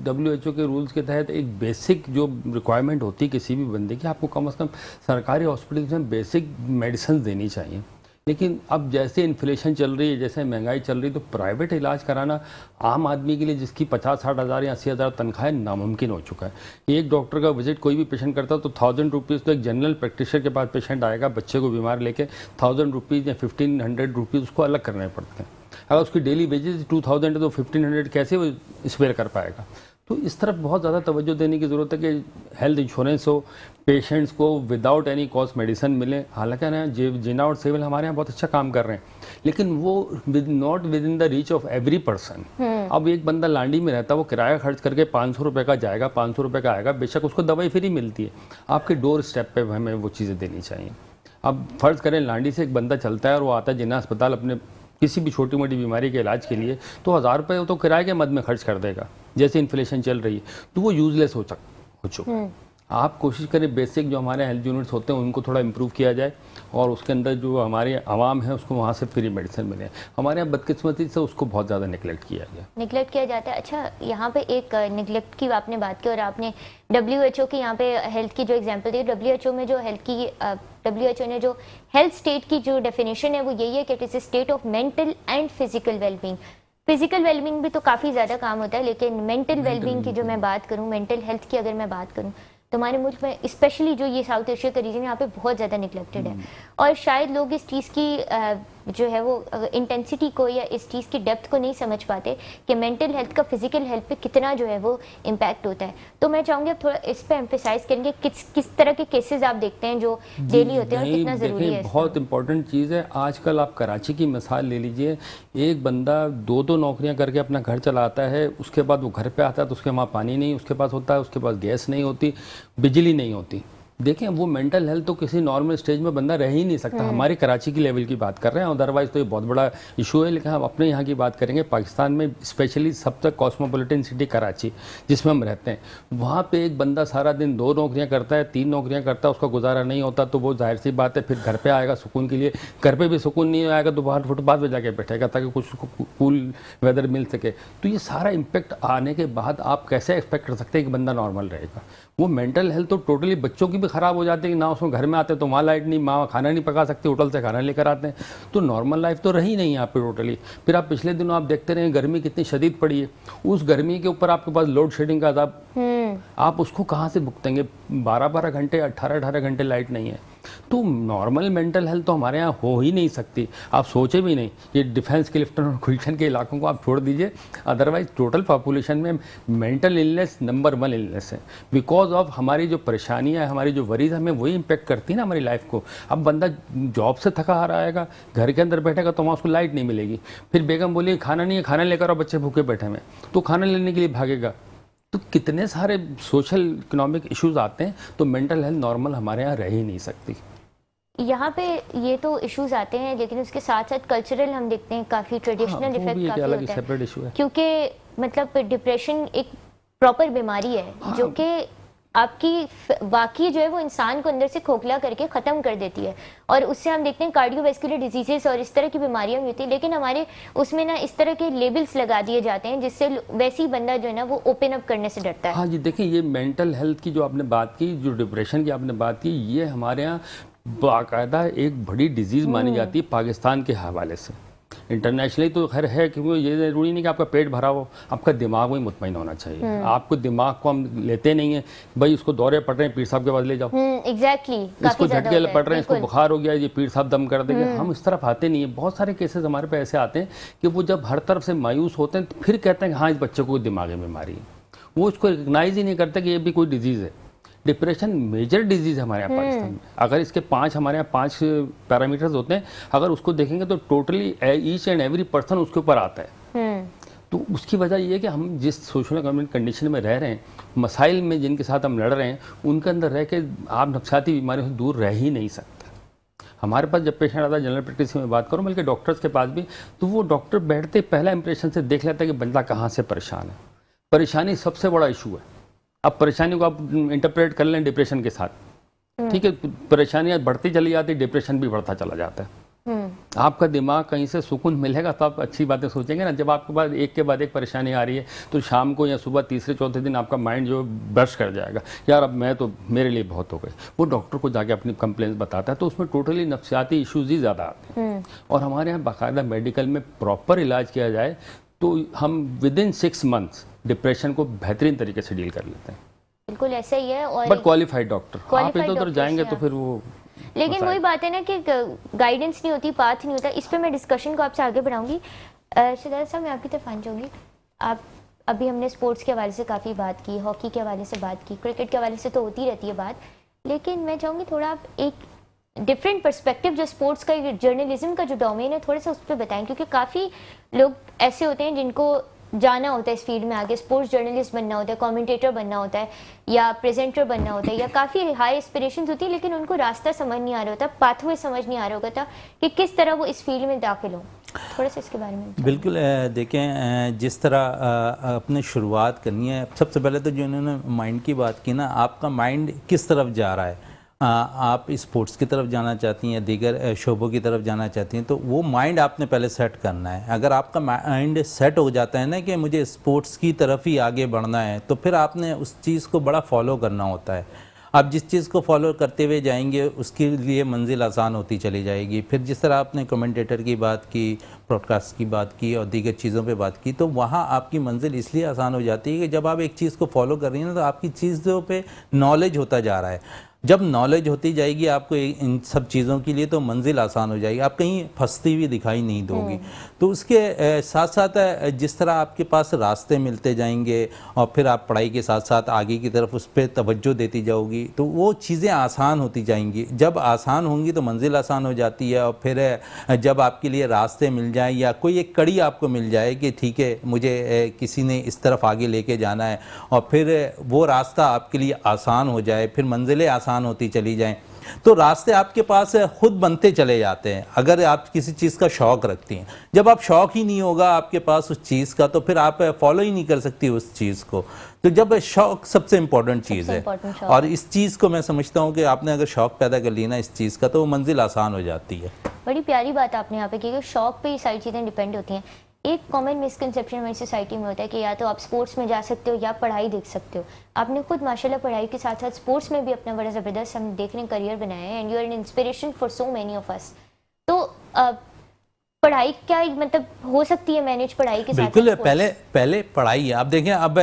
WHO के रूल्स के तहत एक बेसिक जो रिक्वायरमेंट होती है किसी भी बंदे की, आपको कम से कम सरकारी हॉस्पिटल्स में बेसिक मेडिसिन देनी चाहिए। लेकिन अब जैसे इन्फ्लेशन चल रही है, जैसे महंगाई चल रही है, तो प्राइवेट इलाज कराना आम आदमी के लिए जिसकी 50-60 हज़ार या 80,000 तनख्वाह नामुमकिन हो चुका है। एक डॉक्टर का विजिट कोई भी पेशेंट करता है तो 1000 रुपीज़, तो एक जनरल प्रैक्टिशनर के पास पेशेंट आएगा बच्चे को बीमार लेके 1000 रुपीज़ या 1500 रुपीज़ उसको अलग करने पड़ते हैं। अगर उसकी डेली वेजेस 2000 है तो 1500 कैसे वो स्पेयर कर पाएगा। तो इस तरफ बहुत ज़्यादा तवज्जो देने की ज़रूरत है कि हेल्थ इंश्योरेंस हो, पेशेंट्स को विदाउट एनी कॉस्ट मेडिसिन मिले। हालांकि ना जिना और सिविल हमारे यहाँ बहुत अच्छा काम कर रहे हैं, लेकिन वो not with in the reach of every person. अब एक बंदा लांडी में रहता है, वो किराया खर्च करके 500 रुपये का जाएगा, 500 रुपये का आएगा, बेशक उसको दवाई फ्री मिलती है, आपके डोर स्टेप पे हमें वो चीज़ें देनी चाहिए। अब फ़र्ज़ करें लांडी से एक बंदा चलता है और वो आता है जिना अस्पताल अपने किसी भी छोटी मोटी बीमारी के इलाज के लिए, तो 1000 रुपये तो किराए के मद में खर्च कर देगा। जैसे इन्फ्लेशन चल रही है तो वो यूजलेस हो चुका है। आप कोशिश करें बेसिक जो हमारे हेल्थ यूनिट्स होते हैं उनको थोड़ा इम्प्रूव किया जाए और उसके अंदर जो हमारे आवाम है उसको वहाँ से फ्री मेडिसिन मिले। हमारे यहाँ बदकिस्मती से उसको बहुत ज़्यादा निगलेक्ट किया जाता है। अच्छा, यहाँ पे एक निगलेक्ट की आपने बात की और आपने WHO की यहाँ पे हेल्थ की जो एग्जांपल दी। WHO में जो WHO ने जो हेल्थ स्टेट की जो डेफिनेशन है वो यही है कि it is a state of mental and physical wellbeing. Physical wellbeing भी तो काफ़ी ज़्यादा काम होता है, लेकिन मेंटल वेलबींग की जो मैं बात करूँ, मेंटल हेल्थ की अगर मैं बात करूँ, तो हमारे मुल्क में स्पेशली जो ये साउथ एशिया का रीजन यहाँ पे बहुत ज़्यादा निगलेक्टेड है। और शायद लोग इस चीज़ की जो है वो इंटेंसिटी को या इस चीज़ की डेप्थ को नहीं समझ पाते कि मेंटल हेल्थ का फिजिकल हेल्थ पे कितना जो है वो इम्पैक्ट होता है। तो मैं चाहूँगी आप थोड़ा इस पे एम्फेसाइज करेंगे किस तरह के केसेस आप देखते हैं जो डेली होते हैं और कितना ज़रूरी है। बहुत इंपॉर्टेंट चीज़ है। आजकल आप कराची की मिसाल ले लीजिए, एक बंदा 2-2 नौकरियां करके अपना घर चलाता है, उसके बाद वो घर पे आता है तो उसके वहाँ पानी नहीं उसके पास होता है, उसके पास गैस नहीं होती, बिजली नहीं होती। देखें, वो मेंटल हेल्थ तो किसी नॉर्मल स्टेज में बंदा रह ही नहीं सकता। हमारे कराची की लेवल की बात कर रहे हैं, अदरवाइज तो ये बहुत बड़ा इशू है। लेकिन हम अपने यहाँ की बात करेंगे, पाकिस्तान में स्पेशली सबसे कॉस्मोपॉलिटन सिटी कराची जिसमें हम रहते हैं, वहाँ पे एक बंदा सारा दिन 2 नौकरियाँ करता है, 3 नौकरियाँ करता है, उसका गुजारा नहीं होता तो वो जाहिर सी बात है फिर घर पर आएगा सुकून के लिए। घर पर भी सुकून नहीं आएगा तो बाहर फुटपाथ पर जाके बैठेगा ताकि कुछ कूल वेदर मिल सके। तो ये सारा इम्पेक्ट आने के बाद आप कैसे एक्सपेक्ट कर सकते हैं कि बंदा नॉर्मल रहेगा। वो मेंटल हेल्थ तो टोटली बच्चों की भी ख़राब हो जाती है कि ना उसमें घर में आते तो वहाँ लाइट नहीं, माँ खाना नहीं पका सकती, होटल से खाना लेकर आते हैं, तो नॉर्मल लाइफ तो रही नहीं यहाँ पे टोटली। फिर आप पिछले दिनों आप देखते रहे गर्मी कितनी शदीद पड़ी है, उस गर्मी के ऊपर आपके पास लोड शेडिंग का अज़ाब, आप उसको कहाँ से भुगतेंगे। 12-12 घंटे 18-18 घंटे लाइट नहीं है, तो नॉर्मल मेंटल हेल्थ तो हमारे यहाँ हो ही नहीं सकती। आप सोचे भी नहीं। ये डिफेंस के लिफ्टन और गुलशन के इलाकों को आप छोड़ दीजिए, अदरवाइज टोटल पॉपुलेशन में मेंटल इलनेस नंबर 1 इलनेस है। बिकॉज ऑफ हमारी जो परेशानियाँ है, हमारी जो वरीज हमें वही इम्पेक्ट करती है ना हमारी लाइफ को। अब बंदा जॉब से थका हारा आएगा, घर के अंदर बैठेगा तो वहाँ उसको लाइट नहीं मिलेगी, फिर बेगम बोलिए खाना नहीं है, खाना लेकर और बच्चे भूखे बैठे हुए, तो खाना लेने के लिए भागेगा। तो कितने सारे सोशल इकोनॉमिक इश्यूज आते हैं, तो मेंटल हेल्थ नॉर्मल हमारे यहाँ रह ही नहीं सकती। यहाँ पे ये तो इश्यूज आते हैं, लेकिन उसके साथ साथ कल्चरल हम देखते हैं काफ़ी ट्रेडिशनल इफेक्ट काफ़ी अलग होता सेपरेट इशू है। क्योंकि मतलब डिप्रेशन एक प्रॉपर बीमारी है जो कि आपकी वाकई जो है वो इंसान को अंदर से खोखला करके ख़त्म कर देती है, और उससे हम देखते हैं कार्डियोवैस्कुलर डिजीजेस और इस तरह की बीमारियां भी होती हैं। लेकिन हमारे उसमें ना इस तरह के लेबल्स लगा दिए जाते हैं जिससे वैसे ही बंदा जो है ना वो ओपन अप करने से डरता है। हाँ जी, देखिए ये मेंटल हेल्थ की जो आपने बात की, जो डिप्रेशन की आपने बात की, ये हमारे यहाँ बाकायदा एक बड़ी डिजीज़ मानी जाती है पाकिस्तान के हवाले से। इंटरनेशनली तो खैर है, क्योंकि ये ज़रूरी नहीं कि आपका पेट भरा हो, आपका दिमाग भी मुतमईन होना चाहिए। आपको दिमाग को हम लेते नहीं है, भाई उसको दौरे पड़ रहे हैं पीर साहब के पास ले जाओ, एग्जैक्टली इसको झटके पड़ रहे हैं, इसको बुखार हो गया, ये पीर साहब दम कर देंगे। हम इस तरफ आते नहीं है। बहुत सारे केसेस हमारे पे ऐसे आते हैं कि वो जब हर तरफ से मायूस होते हैं तो फिर कहते हैं कि हाँ इस बच्चे को दिमागी बीमारी है। वो उसको रिकग्नाइज ही नहीं करते कि ये भी कोई डिजीज़ है। डिप्रेशन मेजर डिजीज है हमारे यहाँ पाकिस्तान में। अगर इसके 5 हमारे यहाँ 5 पैरामीटर्स होते हैं, अगर उसको देखेंगे तो totally each and every person उसके ऊपर आता है। तो उसकी वजह ये है कि हम जिस सोशल इकोनॉमिक कंडीशन में रह रहे हैं, मसाइल में जिनके साथ हम लड़ रहे हैं, उनके अंदर रह के आप नफसियाती बीमारियों से दूर रह ही नहीं सकते। हमारे पास जब पेशेंट आता है, जनरल प्रैक्टिस में बात करूँ, बल्कि डॉक्टर्स के पास भी, तो वो डॉक्टर बैठते पहला इंप्रेशन से देख लेता है कि बंदा कहाँ से परेशान है। परेशानी सबसे बड़ा इशू है। अब परेशानी को आप इंटरप्रेट कर लें डिप्रेशन के साथ, ठीक है, परेशानियाँ बढ़ती चली जाती, डिप्रेशन भी बढ़ता चला जाता है। आपका दिमाग कहीं से सुकून मिलेगा तो आप अच्छी बातें सोचेंगे ना। जब आपके पास एक के बाद एक परेशानी आ रही है तो शाम को या सुबह तीसरे चौथे दिन आपका माइंड जो ब्रश कर जाएगा, यार अब मैं तो, मेरे लिए बहुत हो गए। वो डॉक्टर को जाके अपनी कंप्लेंट्स बताता है, तो उसमें टोटली नफ्सियाती इश्यूज ही ज़्यादा आते हैं। और हमारे यहाँ बाकायदा मेडिकल में प्रॉपर इलाज किया जाए तो हम विदिन 6 मंथ्स डिप्रेशन को बेहतरीन तरीके से डील कर लेते हैं। बिल्कुल ऐसा ही है। और बट क्वालिफाइड डॉक्टर, आप इधर उधर जाएंगे तो फिर वो, लेकिन वही बात है ना कि गाइडेंस नहीं होती, पाथ नहीं होता। इस पे मैं डिस्कशन को आपसे आगे बढ़ाऊंगी। शहजाद साहब, मैं आपकी तरफ आना चाहूँगी। आप अभी हमने स्पोर्ट्स के हवाले से काफ़ी बात की, हॉकी के हवाले से बात की, क्रिकेट के हवाले से तो होती रहती है बात, लेकिन मैं चाहूँगी थोड़ा आप एक डिफरेंट पर्सपेक्टिव जो स्पोर्ट्स का, जर्नलिज्म का जो डोमेन है, थोड़ा सा उस पर बताएं, क्योंकि काफ़ी लोग ऐसे होते हैं जिनको जाना होता है इस फील्ड में आगे, स्पोर्ट्स जर्नलिस्ट बनना होता है, कमेंटेटर बनना होता है, या प्रेजेंटर बनना होता है, या काफ़ी हाई एस्पिरेशंस होती है, लेकिन उनको रास्ता समझ नहीं आ रहा होता, पाथवे समझ नहीं आ रहा होता कि किस तरह वो इस फील्ड में दाखिल हो। थोड़ा सा इसके बारे में। बिल्कुल, देखें, जिस तरह अपने शुरुआत करनी है, सबसे पहले तो जो इन्होंने माइंड की बात की ना, आपका माइंड किस तरफ जा रहा है। आप स्पोर्ट्स की तरफ जाना चाहती हैं या दीगर शोबों की तरफ जाना चाहती हैं, तो वो माइंड आपने पहले सेट करना है। अगर आपका माइंड सेट हो जाता है ना कि मुझे स्पोर्ट्स की तरफ ही आगे बढ़ना है, तो फिर आपने उस चीज़ को बड़ा फॉलो करना होता है। आप जिस चीज़ को फॉलो करते हुए जाएंगे उसके लिए मंजिल आसान होती चली जाएगी। फिर जिस तरह आपने कमेंटेटर की बात की, ब्रॉडकास्ट की बात की और दीगर चीज़ों पे बात की, तो वहाँ आपकी मंजिल इसलिए आसान हो जाती है कि जब आप एक चीज़ को फॉलो कर रही हैं ना, तो आपकी चीज़ों पे नॉलेज होता जा रहा है। जब नॉलेज होती जाएगी आपको इन सब चीज़ों के लिए, तो मंजिल आसान हो जाएगी, आप कहीं फंसती हुई दिखाई नहीं दोगी। तो उसके साथ साथ जिस तरह आपके पास रास्ते मिलते जाएंगे और फिर आप पढ़ाई के साथ साथ आगे की तरफ उस पर तवज्जो देती जाओगी, तो वो चीज़ें आसान होती जाएंगी। जब आसान होंगी तो मंजिल आसान हो जाती है। और फिर जब आपके लिए रास्ते मिल जाए या कोई एक कड़ी आपको मिल जाए कि ठीक है, मुझे किसी ने इस तरफ आगे लेके जाना है, और फिर वो रास्ता आपके लिए आसान हो जाए, फिर मंजिलें आसान होती चली जाएं, तो रास्ते आपके पास खुद बनते चले जाते हैं। अगर आप किसी चीज़ का शौक़ रखती हैं, जब आप शौक़ ही नहीं होगा आपके पास उस चीज़ का, तो फिर आप फॉलो ही नहीं कर सकती उस चीज़ को। तो जब शौक़ सबसे इम्पोर्टेंट चीज़ है, और इस चीज़ को मैं समझता हूँ कि आपने अगर शौक़ पैदा कर लिया ना इस चीज़ का, तो वो मंजिल आसान हो जाती है। बड़ी प्यारी बात आपने यहाँ पे की कि शौक़ पे ये सारी चीज़ें डिपेंड होती हैं। एक कॉमन मिसकंसेप्शन हमारी सोसाइटी में होता है कि या तो आप स्पोर्ट्स में जा सकते हो या पढ़ाई देख सकते हो। आपने खुद माशाल्लाह पढ़ाई के साथ साथ स्पोर्ट्स में भी अपना बड़ा ज़बरदस्त, हम देख रहे हैं, करियर बनाया है, and you are an inspiration for so many of us. तो पढ़ाई क्या मतलब हो सकती है मैनेज पढ़ाई के साथ? बिल्कुल, पहले पढ़ाई है। आप देखें, अब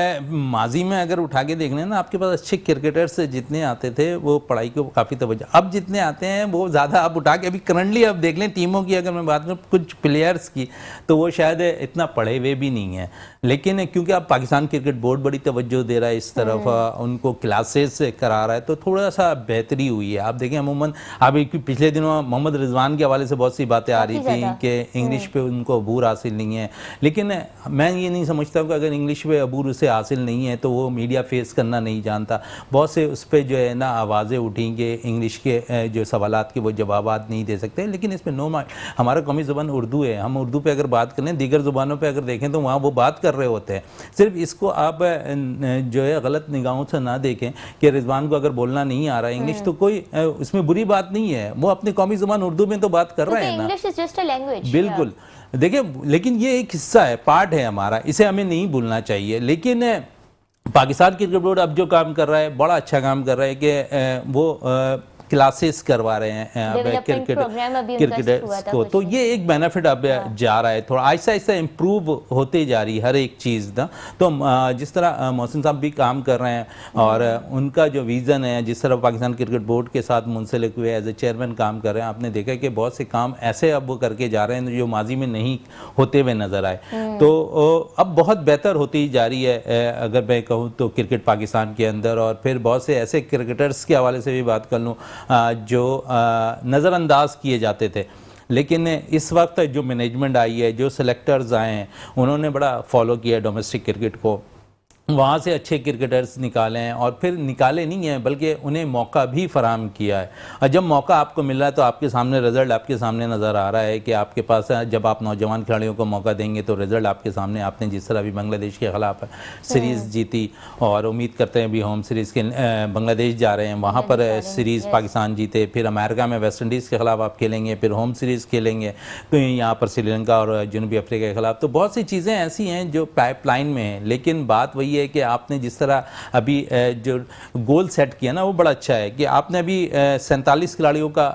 माजी में अगर उठा के देख लें ना, आपके पास अच्छे क्रिकेटर्स जितने आते थे वो पढ़ाई को काफ़ी तवज्जो, अब जितने आते हैं वो ज़्यादा आप उठा के, अभी करंटली अब देख लें टीमों की अगर मैं बात करूँ कुछ प्लेयर्स की, तो वो शायद इतना पढ़े हुए भी नहीं हैं, लेकिन क्योंकि अब पाकिस्तान क्रिकेट बोर्ड बड़ी तवज्जो दे रहा है इस तरफ, उनको क्लासेस करा रहा है, तो थोड़ा सा बेहतरी हुई है। आप देखें, अमूमन अभी पिछले दिनों मोहम्मद रिजवान के हवाले से बहुत सी बातें आ रही थी कि इंग्लिश पे उनको अबूर हासिल नहीं है, लेकिन मैं ये नहीं समझता कि अगर इंग्लिश पे अबूर उसे हासिल नहीं है तो वो मीडिया फेस करना नहीं जानता। बहुत से उस पर जो है ना आवाज़ें उठेंगे, इंग्लिश के जो सवालात के वो जवाबात नहीं दे सकते, लेकिन इसमें नो माइंड, हमारा कौमी ज़ुबान उर्दू है, हम उर्दू पे अगर बात करें, दीगर ज़ुबानों पे अगर देखें तो वहाँ वो बात कर रहे होते हैं। सिर्फ इसको आप जो है गलत निगाहों से ना देखें कि रिजवान को अगर बोलना नहीं आ रहा है इंग्लिश, तो कोई उसमें बुरी बात नहीं है, वो अपनी कौमी ज़ुबान उर्दू में तो बात कर रहे हैं ना। English is just a language. बिल्कुल, देखिए, लेकिन ये एक हिस्सा है, पार्ट है हमारा, इसे हमें नहीं भूलना चाहिए। लेकिन पाकिस्तान क्रिकेट बोर्ड अब जो काम कर रहा है, बड़ा अच्छा काम कर रहा है कि वो क्लासेस करवा रहे हैं क्रिकेटर्स को, तो ये एक बेनिफिट अब जा रहा है, थोड़ा आहिस्ता आहिस्ता इम्प्रूव होते जा रही है हर एक चीज़ ना। तो जिस तरह मोहसिन साहब भी काम कर रहे हैं और उनका जो विज़न है, जिस तरह पाकिस्तान क्रिकेट बोर्ड के साथ मुंसलिक हुए एज ए चेयरमैन काम कर रहे हैं, आपने देखा कि बहुत से काम ऐसे अब वो करके जा रहे हैं जो माजी में नहीं होते हुए नजर आए। तो अब बहुत बेहतर होती जा रही है अगर मैं कहूँ तो क्रिकेट पाकिस्तान के अंदर। और फिर बहुत से ऐसे क्रिकेटर्स के हवाले से भी बात कर लूँ जो नज़रअंदाज किए जाते थे, लेकिन इस वक्त जो मैनेजमेंट आई है, जो सेलेक्टर्स आए हैं, उन्होंने बड़ा फॉलो किया डोमेस्टिक क्रिकेट को, वहाँ से अच्छे क्रिकेटर्स निकाले हैं और फिर निकाले नहीं हैं बल्कि उन्हें मौका भी फराहम किया है। और जब मौका आपको मिल रहा है तो आपके सामने रिज़ल्ट आपके सामने नज़र आ रहा है कि आपके पास जब आप नौजवान खिलाड़ियों को मौका देंगे तो रिज़ल्ट आपके सामने। आपने जिस तरह अभी बांग्लादेश के ख़िलाफ़ सीरीज़ जीती और उम्मीद करते हैं अभी होम सीरीज़ के बांग्लादेश जा रहे हैं, वहाँ पर सीरीज़ पाकिस्तान जीते, फिर अमेरिका में वेस्ट इंडीज़ के ख़िलाफ़ आप खेलेंगे, फिर होम सीरीज़ खेलेंगे तो यहाँ पर श्रीलंका और जनूबी अफ्रीका के ख़िलाफ़। तो बहुत सी चीज़ें ऐसी हैं जो पाइपलाइन में हैं, लेकिन बात वही है कि आपने जिस तरह अभी जो गोल सेट किया ना वो बड़ा अच्छा है कि आपने अभी 47 खिलाड़ियों का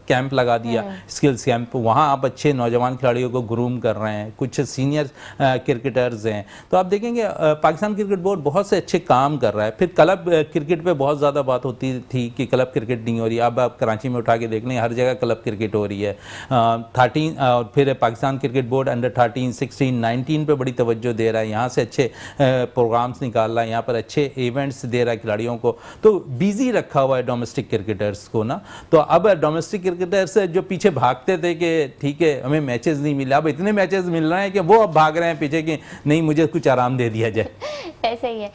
कैंप लगा दिया, स्किल्स कैंप। वहाँ आप अच्छे नौजवान खिलाड़ियों को ग्रूम कर रहे हैं, कुछ सीनियर क्रिकेटर्स हैं। तो आप देखेंगे पाकिस्तान क्रिकेट बोर्ड बहुत से अच्छे काम कर रहा है। फिर क्लब क्रिकेट पे बहुत ज़्यादा बात होती थी कि क्लब क्रिकेट नहीं हो रही, अब आप कराची में उठा के देख लें हर जगह क्लब क्रिकेट हो रही है। 13 और फिर पाकिस्तान क्रिकेट बोर्ड अंडर 13, 16, 19 पे बड़ी तवज्जो दे रहा है, यहाँ से अच्छे प्रोग्राम्स निकाल रहा है, यहाँ पर अच्छे इवेंट्स दे रहा है खिलाड़ियों को, तो बिजी रखा हुआ है डोमेस्टिक क्रिकेटर्स को ना। तो अब डोमेस्टिक क्रिकेटर्स जो पीछे भागते थे कि ठीक है हमें मैचेस नहीं मिला, अब इतने मैचेस मिल रहे हैं कि वो अब भाग रहे हैं पीछे कि नहीं मुझे कुछ आराम दे दिया जाए। ऐसा ही है।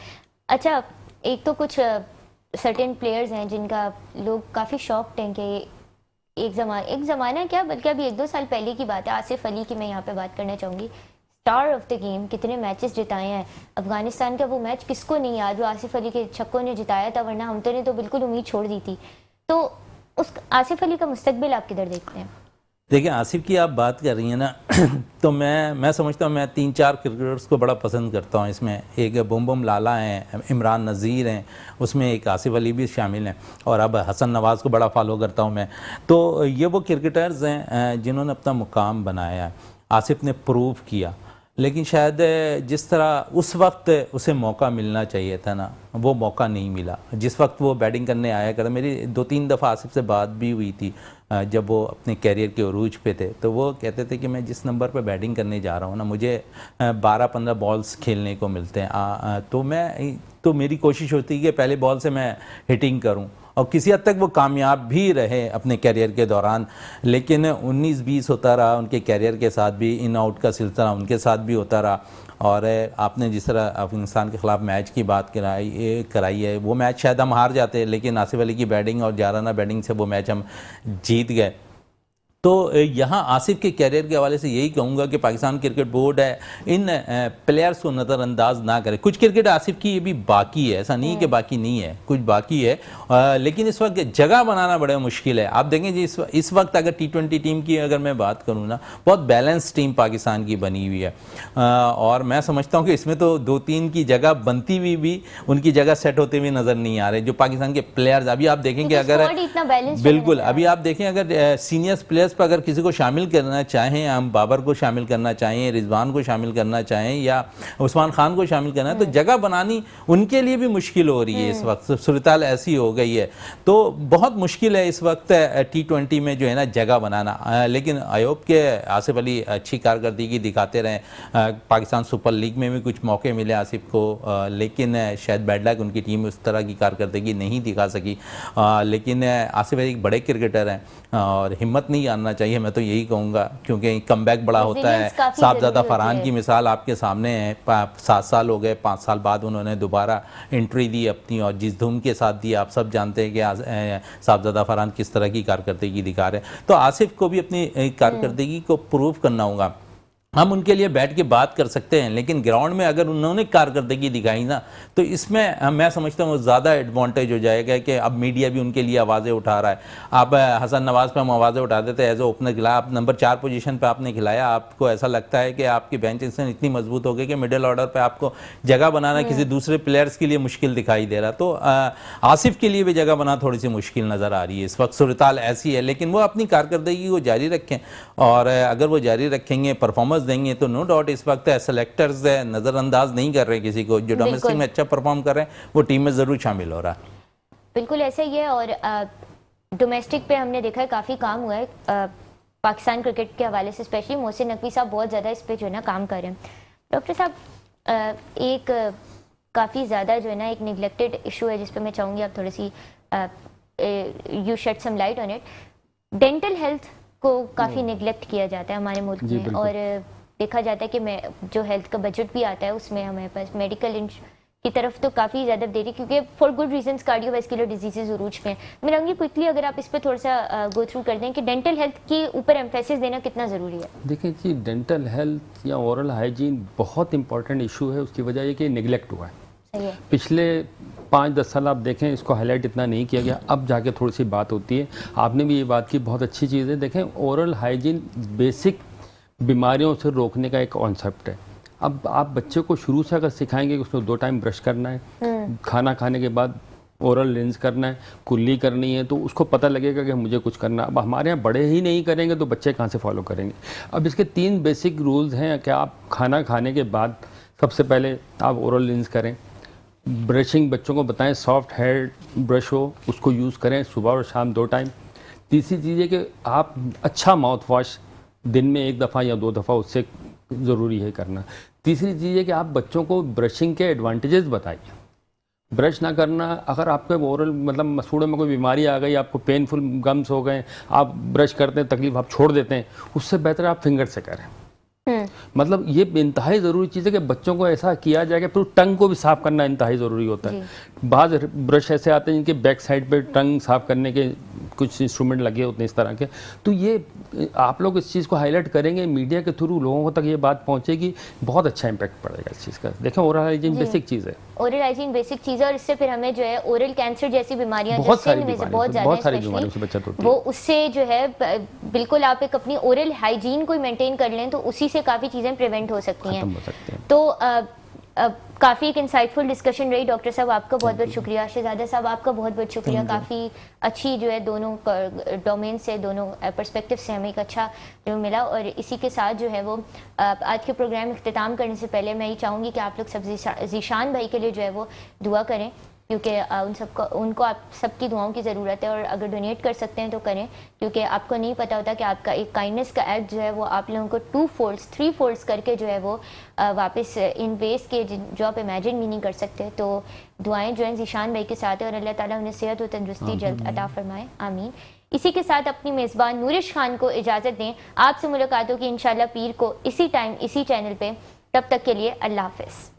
अच्छा, एक तो कुछ सर्टेन प्लेयर्स हैं जिनका लोग काफ़ी शॉक्ड हैं कि एक ज़माना क्या बल्कि अभी 1-2 साल पहले की बात है, आसिफ अली की मैं यहाँ पे बात करना चाहूँगी, स्टार ऑफ द गेम, कितने मैचेस जिताए हैं। अफगानिस्तान का वो मैच किसको नहीं याद जो आसिफ अली के छक्कों ने जिताया था, वरना हम तो ने तो बिल्कुल उम्मीद छोड़ दी थी। तो उस आसिफ अली का मुस्तकबिल आप किधर देखते हैं? देखिए आसिफ की आप बात कर रही हैं ना तो मैं समझता हूँ, मैं 3-4 क्रिकेटर्स को बड़ा पसंद करता हूँ। इसमें एक बुम बुम लाला हैं, इमरान नज़ीर हैं, उसमें एक आसिफ अली भी शामिल हैं और अब हसन नवाज़ को बड़ा फॉलो करता हूँ मैं। तो ये वो क्रिकेटर्स हैं जिन्होंने अपना मुकाम बनाया है। आसिफ ने प्रूव किया, लेकिन शायद जिस तरह उस वक्त उसे मौका मिलना चाहिए था ना, वो मौका नहीं मिला। जिस वक्त वो बैटिंग करने आया कर, मेरी 2-3 दफ़ा आसिफ से बात भी हुई थी जब वो अपने कैरियर के उरूज पे थे, तो वो कहते थे कि मैं जिस नंबर पे बैटिंग करने जा रहा हूँ ना, मुझे 12-15 बॉल्स खेलने को मिलते हैं, तो मेरी कोशिश होती है कि पहले बॉल से मैं हिटिंग करूँ, और किसी हद तक वो कामयाब भी रहे अपने कैरियर के दौरान। लेकिन 19-20 होता रहा उनके कैरियर के साथ भी, इन आउट का सिलसिला उनके साथ भी होता रहा। और आपने जिस तरह अफगानिस्तान के ख़िलाफ़ मैच की बात कराई है, वो मैच शायद हम हार जाते, लेकिन आसिफ अली की बैटिंग और जाराना बैटिंग से वो मैच हम जीत गए। तो यहाँ आसिफ के कैरियर के हवाले से यही कहूँगा कि पाकिस्तान क्रिकेट बोर्ड है इन प्लेयर्स को नज़रअंदाज ना करे। कुछ क्रिकेट आसिफ की ये भी बाकी है, ऐसा नहीं कि बाकी नहीं है, कुछ बाकी है, लेकिन इस वक्त जगह बनाना बड़ा मुश्किल है। आप देखें जी इस वक्त अगर T20 टीम की अगर मैं बात करूँ ना, बहुत बैलेंस टीम पाकिस्तान की बनी हुई है, और मैं समझता हूँ कि इसमें तो 2-3 की जगह बनती हुई भी उनकी जगह सेट होते हुए नज़र नहीं आ रहे। जो पाकिस्तान के प्लेयर्स अभी आप देखेंगे, अगर बिल्कुल अभी आप देखें अगर सीनियर प्लेयर्स पर अगर किसी को शामिल करना चाहें, हम बाबर को शामिल करना चाहें, रिजवान को शामिल करना चाहें या उस्मान खान को शामिल करना है, तो जगह बनानी उनके लिए भी मुश्किल हो रही है। इस वक्त सूरत ऐसी हो गई है, तो बहुत मुश्किल है इस वक्त T20 में जो है ना जगह बनाना। लेकिन आयोब के आसिफ अली अच्छी कारकर्दगी दिखाते रहे, पाकिस्तान सुपर लीग में भी कुछ मौके मिले आसिफ को, लेकिन शायद बैड लक उनकी टीम उस तरह की कारकर्दगी नहीं दिखा सकी। लेकिन आसिफ अली एक बड़े क्रिकेटर हैं और हिम्मत नहीं आना चाहिए, मैं तो यही कहूँगा, क्योंकि कमबैक बड़ा होता है। साहबजादा फरहान की मिसाल आपके सामने है, 7 साल हो गए, 5 साल बाद उन्होंने दोबारा एंट्री दी अपनी, और जिस धूम के साथ दी, आप सब जानते हैं कि साहबजादा फरहान किस तरह की कारकर्दगी दिखा रहे हैं। तो आसिफ को भी अपनी कारकर्दगी को प्रूव करना होगा। हम उनके लिए बैठ के बात कर सकते हैं, लेकिन ग्राउंड में अगर उन्होंने कारकर्दगी दिखाई ना, तो इसमें मैं समझता हूँ ज़्यादा एडवांटेज हो जाएगा कि अब मीडिया भी उनके लिए आवाज़ें उठा रहा है। आप हसन नवाज़ पे हम आवाज़ें उठाते थे एज ए ओपनर खिलाया, आप नंबर 4 पोजीशन पे आपने खिलाया, आपको ऐसा लगता है कि आपकी बेंच इतनी मजबूत हो गई कि मिडिल ऑर्डर पर आपको जगह बनाना किसी दूसरे प्लेयर्स के लिए मुश्किल दिखाई दे रहा। तो आसिफ के लिए भी जगह बनाना थोड़ी सी मुश्किल नज़र आ रही है इस वक्त। सूरत ऐसी है, लेकिन वो अपनी कारकर्दगी को जारी रखें, और अगर वो जारी रखेंगे, परफॉर्मेंस देंगे, तो नो डाउट इस वक्त सेलेक्टर्स नज़रअंदाज नहीं कर रहे किसी को। जो डोमेस्टिक में अच्छा परफॉर्म कर रहे हैं वो टीम में ज़रूर शामिल हो रहा है। बिल्कुल ऐसा ही है। और डोमेस्टिक पे हमने देखा है काफ़ी काम हुआ है पाकिस्तान क्रिकेट के हवाले से, स्पेशली मोहसिन नकवी साहब बहुत ज़्यादा इस पे जो है ना काम कर रहे हैं। डॉक्टर साहब, एक काफ़ी ज़्यादा जो है ना एक निगलेक्टेड इशू है जिस पे मैं चाहूँगी आप थोड़ी सी you shed some light on it. Dental health को काफ़ी निगलेक्ट किया जाता है हमारे मुल्क में, और देखा जाता है कि जो हेल्थ का बजट भी आता है उसमें हमारे पास मेडिकल की तरफ तो काफ़ी ज़्यादा देरी, क्योंकि for good reasons cardiovascular diseases उरूज पे हैं। मैं चाहूँगी क्विकली अगर आप इस पर थोड़ा सा गो थ्रू कर दें कि डेंटल हेल्थ के ऊपर एम्फेसिस देना कितना ज़रूरी है। देखिए जी, डेंटल हेल्थ या ओरल हाइजीन बहुत इंपॉर्टेंट इशू है। उसकी वजह ये कि निगलेक्ट हुआ है। सही है। पिछले 5-10 साल आप देखें, इसको हाईलाइट इतना नहीं किया गया, अब जाके थोड़ी सी बात होती है। आपने भी ये बात की, बहुत अच्छी चीज़ है। देखें, ओरल हाइजीन बेसिक बीमारियों से रोकने का एक कॉन्सेप्ट है। अब आप बच्चे को शुरू से अगर सिखाएंगे कि उसको 2 टाइम ब्रश करना है, खाना खाने के बाद ओरल लेंस करना है, कुल्ली करनी है, तो उसको पता लगेगा कि मुझे कुछ करना। अब हमारे यहाँ बड़े ही नहीं करेंगे तो बच्चे कहाँ से फॉलो करेंगे। अब इसके 3 बेसिक रूल्स हैं कि आप खाना खाने के बाद सबसे पहले आप ओरल लेंस करें, ब्रशिंग बच्चों को बताएं, सॉफ्ट हेयर ब्रश हो उसको यूज़ करें सुबह और शाम 2 टाइम। तीसरी चीज़ है कि आप अच्छा माउथ वॉश दिन में 1 दफ़ा या 2 दफ़ा उससे ज़रूरी है करना। तीसरी चीज़ है कि आप बच्चों को ब्रशिंग के एडवांटेजेस बताइए। ब्रश ना करना, अगर आपके ओरल मतलब मसूड़ों में कोई बीमारी आ गई, आपको पेनफुल गम्स हो गए, आप ब्रश करते हैं तकलीफ आप छोड़ देते हैं, उससे बेहतर आप फिंगर से करें। मतलब ये इंतहाई ज़रूरी चीज़ है कि बच्चों को ऐसा किया जाए कि फिर टंग को भी साफ़ करना इंतहाई ज़रूरी होता है। बाद ब्रश ऐसे आते हैं जिनके बैक साइड पे टंग साफ़ करने के कुछ इंस्ट्रूमेंट लगे होते हैं इस तरह के। तो ये आप लोग इस चीज़ को हाईलाइट करेंगे, मीडिया के थ्रू लोगों तक ये बात पहुँचेगी, बहुत अच्छा इम्पैक्ट पड़ेगा इस चीज़ का। देखें, ओरल हाइजीन बेसिक चीज़ है। ओरल हाइजीन बेसिक चीज़ है, और इससे फिर हमें जो है ओरल कैंसर जैसी बीमारियां बहुत सारी बीमारियों से बचत होती है। वो उससे जो है बिल्कुल आप एक अपनी ओरल हाइजीन को मेंटेन कर लें तो उसी से काफ़ी चीज़ें प्रिवेंट हो सकती हैं। तो काफ़ी एक इंसाइटफुल डिस्कशन रही। डॉक्टर साहब आपका बहुत बहुत शुक्रिया। शहजादा साहब आपका बहुत बहुत शुक्रिया। काफ़ी अच्छी जो है दोनों डोमेन से, दोनों पर्सपेक्टिव से हमें एक अच्छा जो मिला। और इसी के साथ जो है वो आज के प्रोग्राम इख्तिताम करने से पहले मैं ये चाहूँगी कि आप लोग सब ज़ीशान भाई के लिए जो है वो दुआ करें, क्योंकि उनको आप सबकी दुआओं की ज़रूरत है। और अगर डोनेट कर सकते हैं तो करें, क्योंकि आपको नहीं पता होता कि आपका एक काइंडनेस का एक्ट जो है वो आप लोगों को 2 फोल्ड्स 3 फोल्ड्स करके जो है वो वापस इन वेज के जो आप इमेजिन भी नहीं कर सकते। तो दुआएं जो हैं ज़ीशान भाई के साथ है, और अल्लाह ताला उन्हें सेहत और तंदुरुस्ती जल्द अता फरमाए, आमीन। इसी के साथ अपनी मेज़बान नूरिश खान को इजाज़त दें। आपसे मुलाकात होगी इंशाल्लाह पीर को इसी टाइम इसी चैनल पे। तब तक के लिए अल्लाह हाफ़िज़।